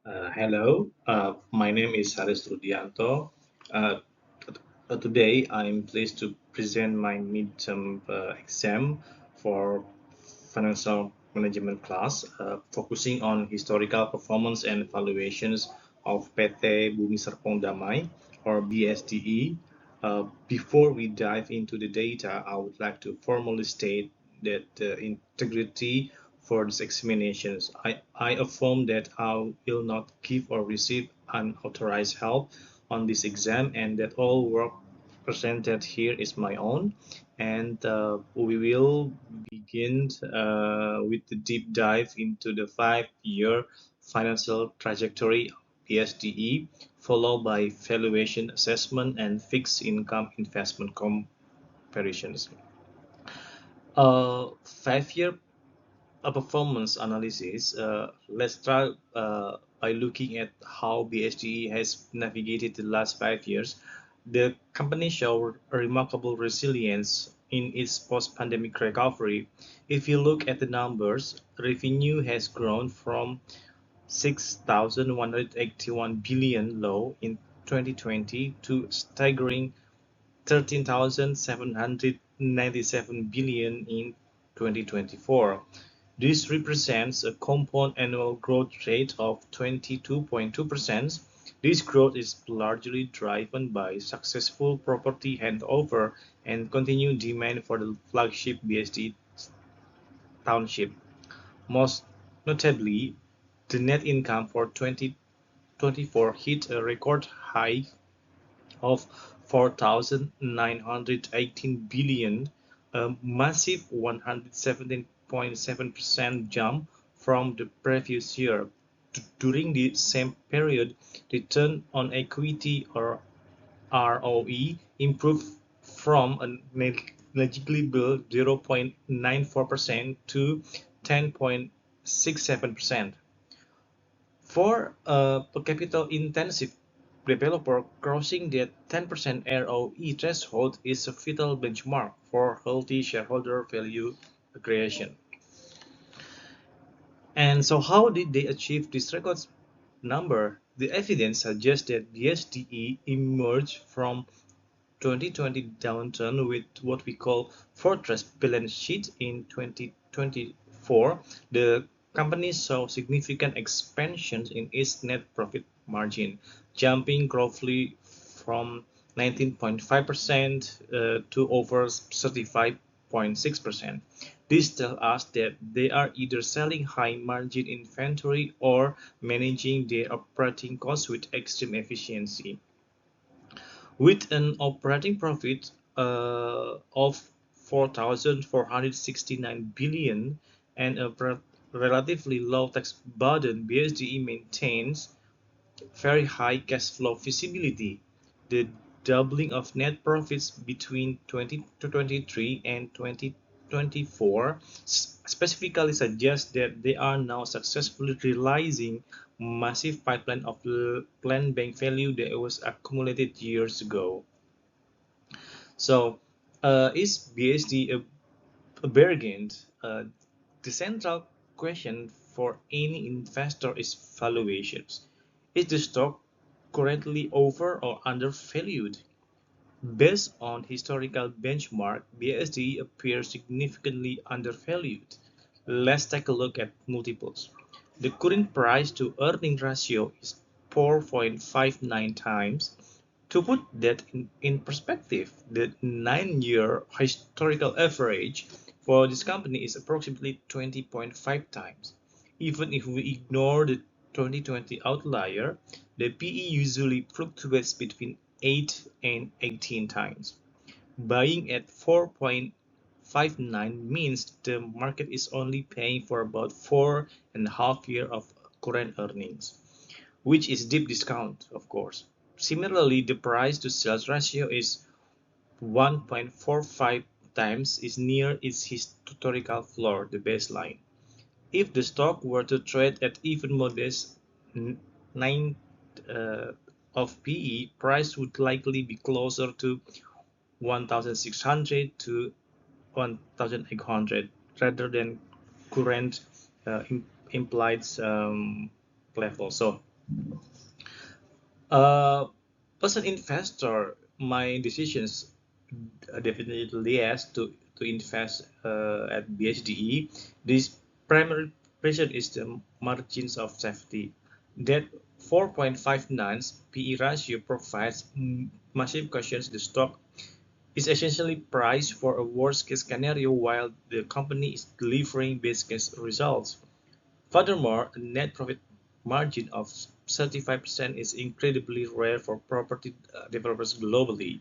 Hello, my name is Haris Rudianto. Uh, Today, I'm pleased to present my midterm exam for financial management class, focusing on historical performance and evaluations of PT Bumi Serpong Damai or BSDE. Before we dive into the data, I would like to formally state that the integrity for these examinations. I affirm that I will not give or receive unauthorized help on this exam and that all work presented here is my own. And we will begin with the deep dive into the 5-year financial trajectory of BSDE, followed by valuation assessment and fixed income investment comparisons. 5-year performance analysis, let's start by looking at how BSDE has navigated the last 5 years. The company showed a remarkable resilience in its post-pandemic recovery. If you look at the numbers, revenue has grown from 6,181 billion low in 2020 to staggering 13,797 billion in 2024. This represents a compound annual growth rate of 22.2%. This growth is largely driven by successful property handover and continued demand for the flagship BSD township. Most notably, the net income for 2024 hit a record high of 4,918 billion, a massive 117.7% jump from the previous year. During the same period, return on equity or ROE improved from a negligible 0.94% to 10.67%. For a capital-intensive developer, crossing the 10% ROE threshold is a vital benchmark for healthy shareholder value creation. And so how did they achieve this record number? The evidence suggests that the SDE emerged from 2020 downturn with what we call fortress balance sheet in 2024. The company saw significant expansions in its net profit margin, jumping roughly from 19.5% to over 35.6%. This tells us that they are either selling high margin inventory or managing their operating costs with extreme efficiency. With an operating profit of 4,469 billion and a relatively low tax burden, BSDE maintains very high cash flow visibility. The doubling of net profits between 2023 and 2024 specifically suggests that they are now successfully realizing massive pipeline of land bank value that was accumulated years ago. So, is BSD a bargain? The central question for any investor is valuations. Is the stock currently over or undervalued? Based on historical benchmark, BSD appears significantly undervalued. Let's take a look at multiples. The current price to earning ratio is 4.59 times. To put that in perspective, the 9-year historical average for this company is approximately 20.5 times. Even if we ignore the 2020 outlier, the PE usually fluctuates between 8 and 18 times. Buying at 4.59 means the market is only paying for about 4.5 years of current earnings, which is deep discount, of course. Similarly, the price to sales ratio is 1.45 times is near its historical floor, the baseline. If the stock were to trade at even modest 9 of PE, price would likely be closer to 1,600 to 1,800 rather than current implied level. So Uh, as an investor, my decisions definitely yes to invest at BSDE. This primary reason is the margins of safety. That 4.59 PE ratio provides massive cushions. The stock is essentially priced for a worst case scenario while the company is delivering best case results. Furthermore, a net profit margin of 35% is incredibly rare for property developers globally.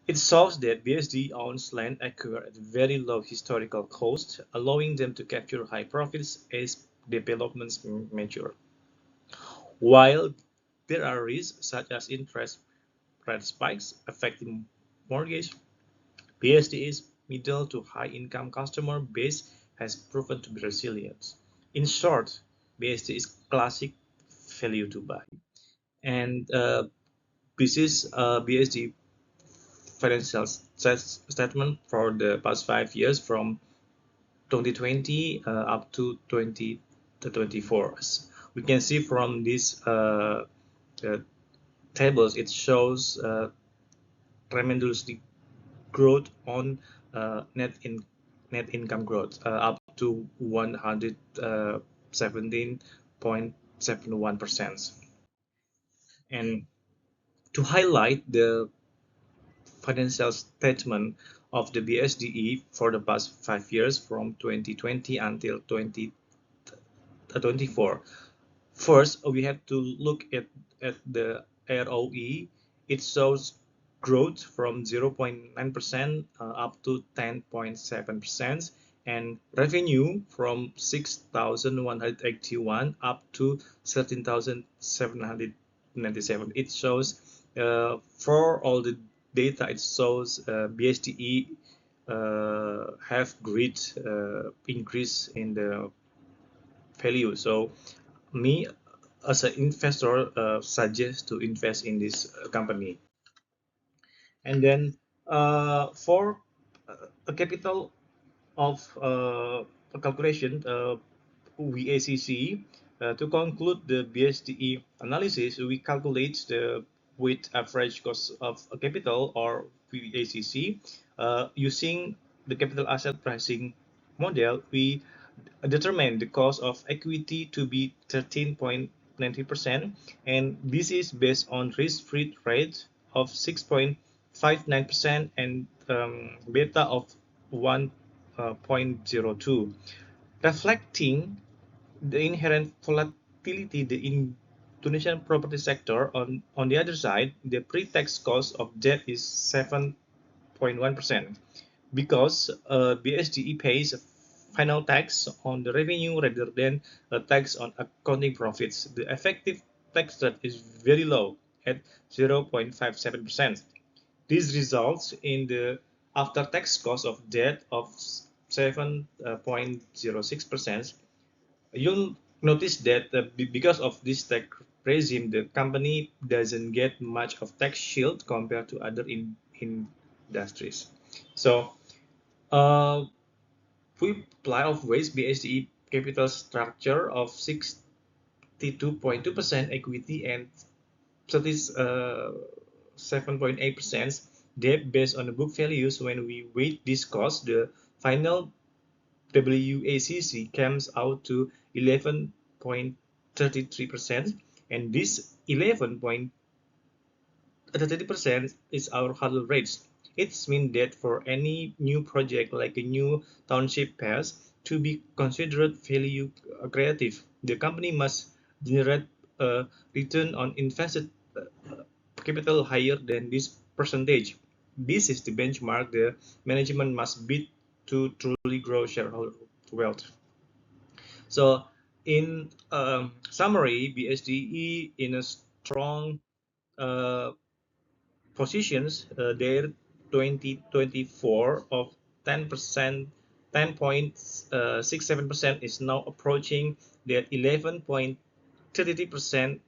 It shows that BSD owns land acquired at very low historical cost, allowing them to capture high profits as developments mature. While there are risks such as interest rate spikes affecting mortgage, BSD's middle to high income customer base has proven to be resilient. In short, BSD is classic value to buy. And this is BSD financial statement for the past 5 years from 2020 up to 2024. We can see from these uh, tables, it shows tremendous growth on net income growth up to 117.71%. And to highlight the financial statement of the BSDE for the past 5 years from 2020 until 2024. First, we have to look at the ROE. It shows growth from 0.9% up to 10.7%, and revenue from 6,181 up to 13,797. It shows for all the data, it shows BSDE have great increase in the value. So me as an investor suggest to invest in this company. And then for a capital of calculation, VACC, to conclude the BSDE analysis, we calculate the weighted average cost of a capital, or VACC, using the capital asset pricing model. We determine the cost of equity to be 13.90%, and this is based on risk-free rate of 6.59% and beta of 1.02, reflecting the inherent volatility in Indonesian property sector. On the other side, the pre-tax cost of debt is 7.1% because BSDE pays final tax on the revenue rather than a tax on accounting profits. The effective tax rate is very low at 0.57%. This results in the after-tax cost of debt of 7.06%. You'll notice that because of this tax regime, the company doesn't get much of tax shield compared to other industries. So uh, we apply of waste BSDE capital structure of 62.2% equity and 37.8% debt based on the book values. When we weight this cost, the final WACC comes out to 11.33%, and this 11.30% is our hurdle rate. It means that for any new project like a new township pass to be considered value creative, the company must generate a return on invested capital higher than this percentage. This is the benchmark the management must beat to truly grow shareholder wealth. So, in summary, BSDE in a strong uh, positions, their 2024 of 10%, 10.67% is now approaching their 11.33%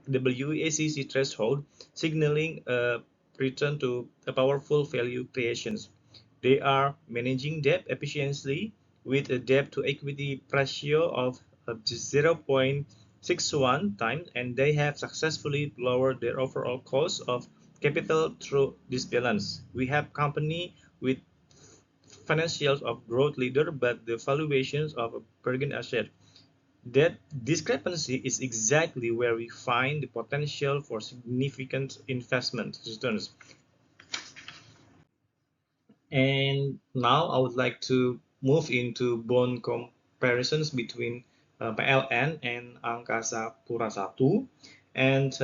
WACC threshold, signaling a return to a powerful value creations. They are managing debt efficiently with a debt to equity ratio of 0.6 0.61 times, and they have successfully lowered their overall cost of capital through this balance. We have company with financials of growth leader, but the valuations of a bargain asset. That discrepancy is exactly where we find the potential for significant investment returns. And now I would like to move into bond comparisons between PLN and Angkasa Pura I. And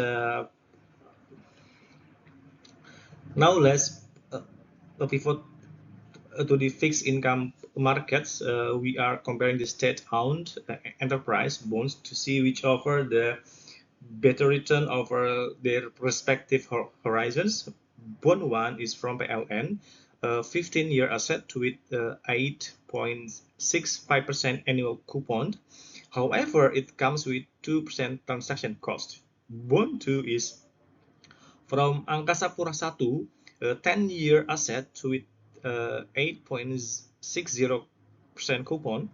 now let's pivot to the fixed income markets. We are comparing the state-owned enterprise bonds to see which offer the better return over their respective horizons. Bond one is from PLN, a 15-year asset with 8.65% annual coupon. However, it comes with 2% transaction cost. Bond 2 is from Angkasa Pura I, a 10-year asset with 8.60% coupon.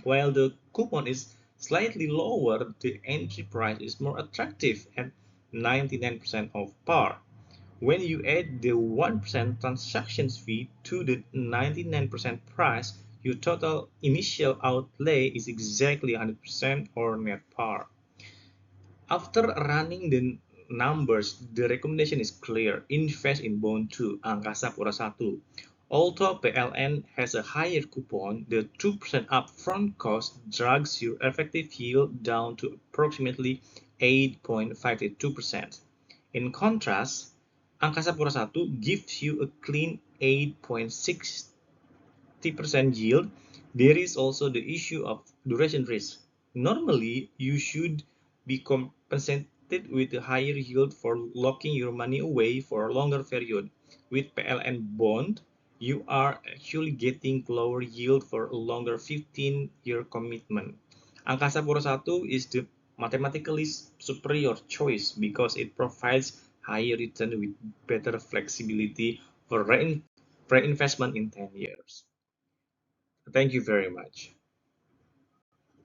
While the coupon is slightly lower, the entry price is more attractive at 99% of par. When you add the 1% transaction fee to the 99% price, your total initial outlay is exactly 100% or net par. After running the numbers, the recommendation is clear: invest in bond 2, Angkasa Pura I. Although PLN has a higher coupon, the 2% upfront cost drags your effective yield down to approximately 8.52%. In contrast, Angkasa Pura I gives you a clean 8.6 percent yield. There is also the issue of duration risk. Normally, you should be compensated with a higher yield for locking your money away for a longer period. With PLN bond, you are actually getting lower yield for a longer 15-year commitment. Angkasa Pura I is the mathematically superior choice because it provides higher return with better flexibility for reinvestment in 10 years. Thank you very much.